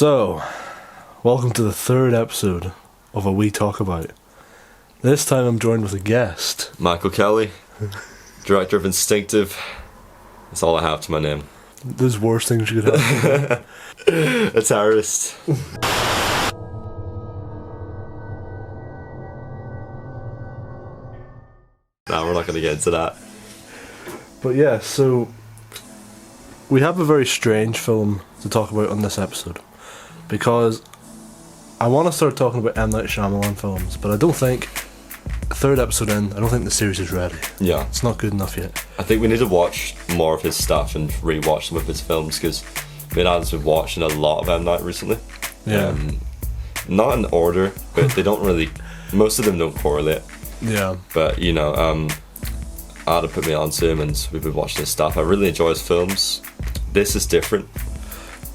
So, welcome to the third episode of A We Talk About. This time I'm joined with a guest. Michael Kelly, director of Instinctive. That's all I have to my name. There's worse things you could have. A terrorist. No, we're not going to get into that. But yeah, so we have a very strange film to talk about on this episode. Because I want to start talking about M. Night Shyamalan films, but I don't think, third episode in, I don't think the series is ready. Yeah. It's not good enough yet. I think we need to watch more of his stuff and rewatch some of his films, because me and Adam's been watching a lot of M. Night recently. Yeah. Not in order, but they don't really, most of them don't correlate. Yeah. But, you know, Adam put me onto him and we've been watching his stuff. I really enjoy his films. This is different.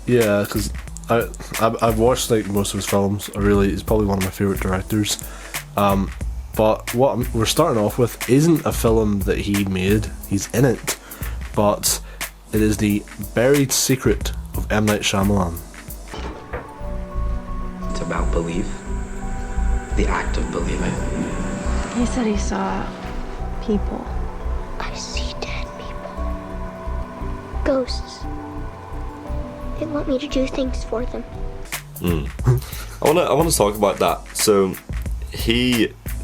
Yeah, because I've watched like most of his films. He's probably one of my favourite directors. But what we're starting off with isn't a film that he made. He's in it, but it is the buried secret of M. Night Shyamalan. It's about belief, the act of believing. He said he saw people. I see dead people. Ghosts. They want me to do things for them. I want to talk about that. So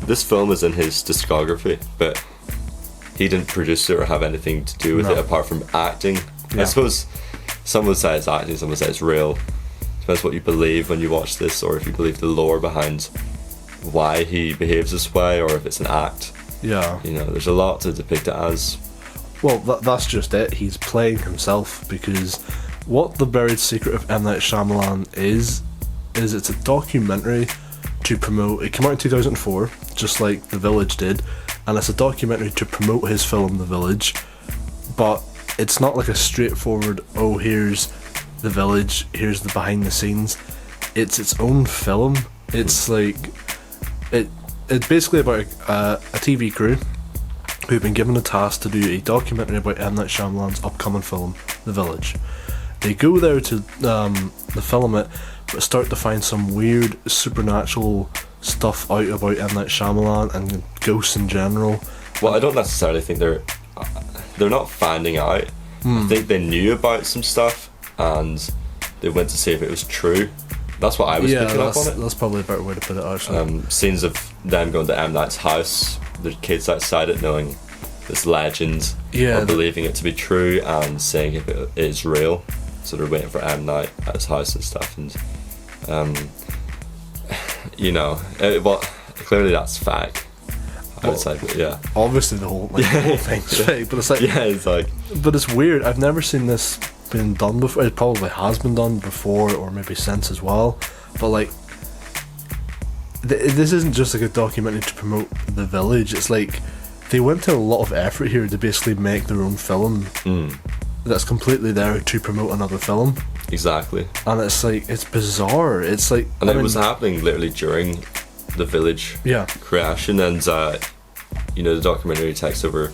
this film is in his discography, but he didn't produce it or have anything to do with it apart from acting. Yeah. I suppose some would say it's acting, some would say it's real. Depends what you believe when you watch this, or if you believe the lore behind why he behaves this way, or if it's an act. Yeah. You know, there's a lot to depict it as. Well, that's just it. He's playing himself, because what The Buried Secret of M. Night Shyamalan is it's a documentary to promote. It came out in 2004, just like The Village did, and it's a documentary to promote his film The Village, but it's not like a straightforward, oh, here's The Village, here's the behind the scenes. It's its own film. It's like it's basically about a TV crew who've been given a task to do a documentary about M. Night Shyamalan's upcoming film, The Village. They go there to film it, but start to find some weird supernatural stuff out about M. Night Shyamalan and ghosts in general. Well, I don't necessarily think they're not finding out. I think they knew about some stuff and they went to see if it was true. That's what I was picking up on it. That's probably a better way to put it, actually. Scenes of them going to M. Night's house, the kids outside it knowing this legend, or believing it to be true and saying if it is real. So they're waiting for M. Night at his house and stuff, and you know, well, clearly that's fact. I would say, but yeah. Obviously, the whole thing's fake, but it's like, it's like, but it's weird. I've never seen this been done before. It probably has been done before, or maybe since as well. But like, this isn't just like a documentary to promote The Village. It's like they went to a lot of effort here to basically make their own film that's completely there to promote another film. Exactly. And it's like, it's bizarre. It's like, and it was happening literally during The Village creation, and you know, the documentary takes over.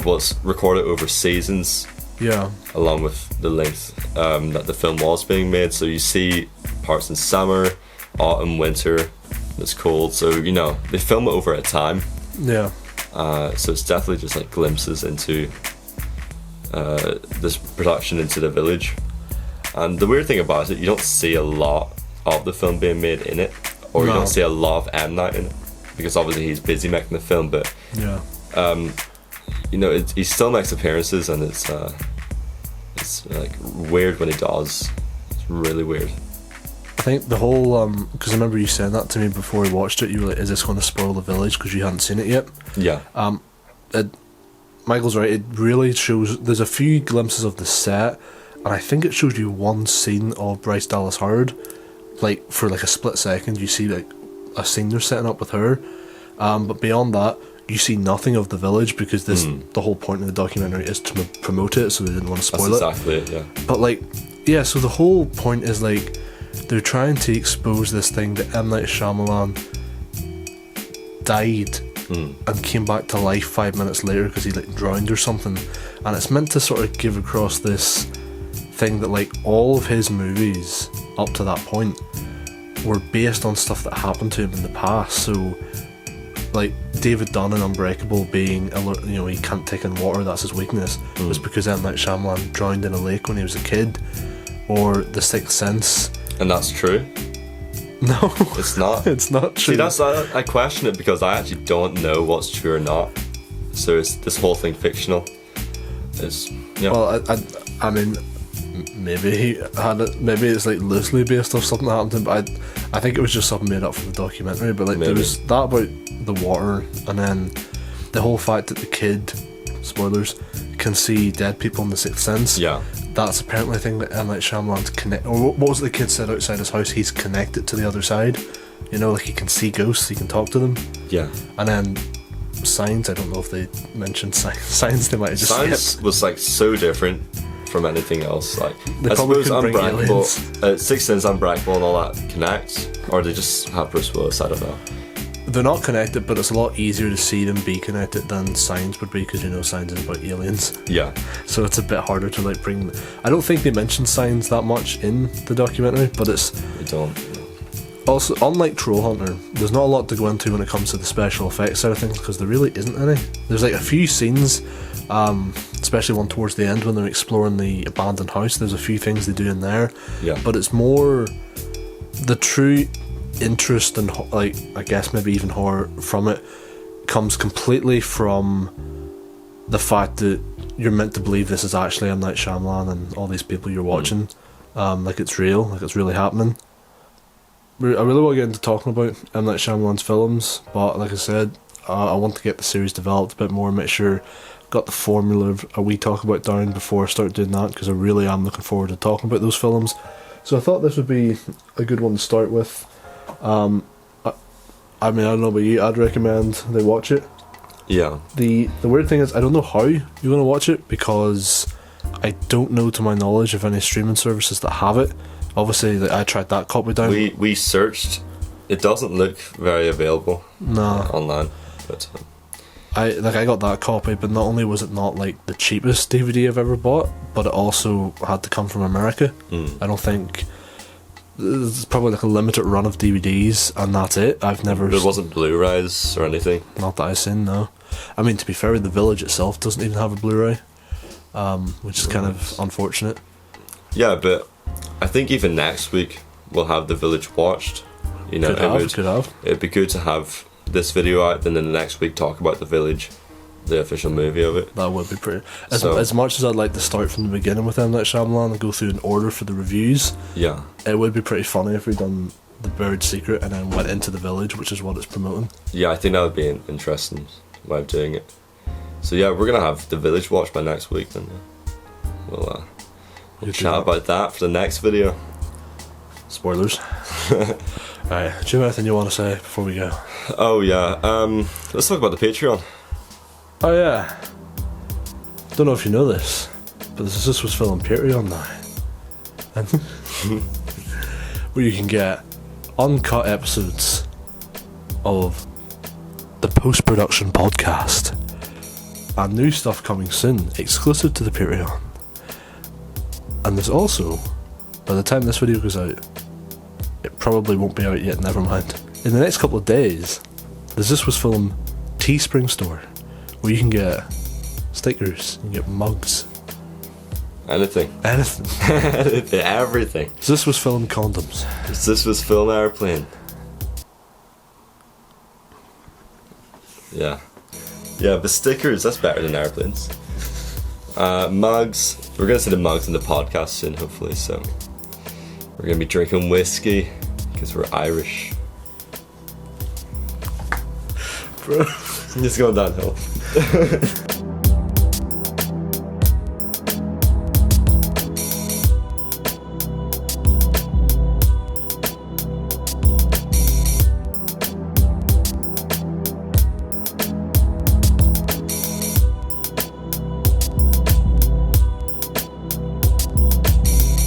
Was recorded over seasons. Yeah. Along with the length that the film was being made, so you see parts in summer, autumn, winter. It's cold, so you know they film it over a time. Yeah. So it's definitely just like glimpses into this production into The Village. And the weird thing about it, you don't see a lot of the film being made in it, or you don't see a lot of M. Night in it, because obviously he's busy making the film. But you know, he still makes appearances, and it's like weird when he does. It's really weird. I think the whole because I remember you saying that to me before we watched it. You were like, "Is this going to spoil The Village?" Because you hadn't seen it yet. Yeah. Michael's right. It really shows. There's a few glimpses of the set, and I think it shows you one scene of Bryce Dallas Howard, like for like a split second. You see like a scene they're setting up with her, but beyond that, you see nothing of The Village, because the whole point of the documentary is to promote it, so they didn't want to spoil it. That's exactly it. Yeah. But like, yeah. So the whole point is like they're trying to expose this thing that M. Night Shyamalan died and came back to life 5 minutes later because he like drowned or something, and it's meant to sort of give across this thing that like all of his movies up to that point were based on stuff that happened to him in the past. So, like David Dunn in Unbreakable being alert, you know, he can't take in water, that's his weakness, was because M. Night Shyamalan drowned in a lake when he was a kid. Or The Sixth Sense. And that's true? No. It's not? It's not true. See, I question it because I actually don't know what's true or not. So is this whole thing fictional? Well, I mean, maybe he had it. Maybe it's like loosely based off something that happened to him. But I think it was just something made up for the documentary. But like, there was that about the water, and then the whole fact that the kid, spoilers, can see dead people in The Sixth Sense. Yeah. That's apparently a thing that M. Night Shyamalan's or what was it the kid said outside his house? He's connected to the other side. You know, like he can see ghosts, he can talk to them. Yeah. And then Signs, I don't know if they mentioned Signs, they might have just Signs was like so different from anything else. Like, they I suppose Unbreakable, Sixth Sense, Unbreakable and all that connect, or they just have Bruce Willis, I don't know. They're not connected, but it's a lot easier to see them be connected than Signs would be, because you know Signs is about aliens. Yeah. So it's a bit harder to like bring. I don't think they mention Signs that much in the documentary, but it's. They don't. Also, unlike Troll Hunter, there's not a lot to go into when it comes to the special effects side of things, because there really isn't any. There's like a few scenes, especially one towards the end when they're exploring the abandoned house. There's a few things they do in there. Yeah. But it's more the true interest and like I guess maybe even horror from it comes completely from the fact that you're meant to believe this is actually M. Night Shyamalan and all these people you're watching, like it's real, like it's really happening. I really want to get into talking about M. Night Shyamalan's films, but like I said, I want to get the series developed a bit more, make sure I've got the formula of a wee talk about down before I start doing that, because I really am looking forward to talking about those films. So I thought this would be a good one to start with. I mean, I don't know about you, I'd recommend they watch it. Yeah. The weird thing is, I don't know how you're going to watch it, because I don't know to my knowledge of any streaming services that have it. Obviously, I tried that copy down. We searched. It doesn't look very available online. But I got that copy, but not only was it not like the cheapest DVD I've ever bought, but it also had to come from America. I don't think. There's probably like a limited run of DVDs, and that's it. I've never. There wasn't Blu-rays or anything. Not that I've seen, no. I mean, to be fair, The Village itself doesn't even have a Blu-ray, which is kind of unfortunate. Yeah, but I think even next week we'll have The Village watched. You know, could have. It'd be good to have this video out, then the next week talk about The Village, the official movie of it. That would be pretty. As much as I'd like to start from the beginning with M. Night Shyamalan and go through an order for the reviews, yeah, it would be pretty funny if we'd done The Buried Secret and then went into The Village, which is what it's promoting. Yeah, I think that would be an interesting way of doing it. So yeah, we're gonna have The Village watched by next week, then we'll chat about that for the next video. Spoilers. Alright, do you have anything you want to say before we go? Oh yeah, let's talk about the Patreon. Oh yeah. Don't know if you know this, but there's a ZeusWeusFilm Patreon now. Where you can get uncut episodes of the post-production podcast and new stuff coming soon, exclusive to the Patreon. And there's also, by the time this video goes out, it probably won't be out yet, never mind. In the next couple of days, the ZeusWeusFilm Teespring store, where you can get stickers, you can get mugs. Anything. Everything. ZeusWeusFilm condoms. ZeusWeusFilm airplane. Yeah. Yeah, but stickers, that's better than airplanes. Mugs. We're going to see the mugs in the podcast soon, hopefully, so. We're going to be drinking whiskey, because we're Irish. Bro. It's going downhill.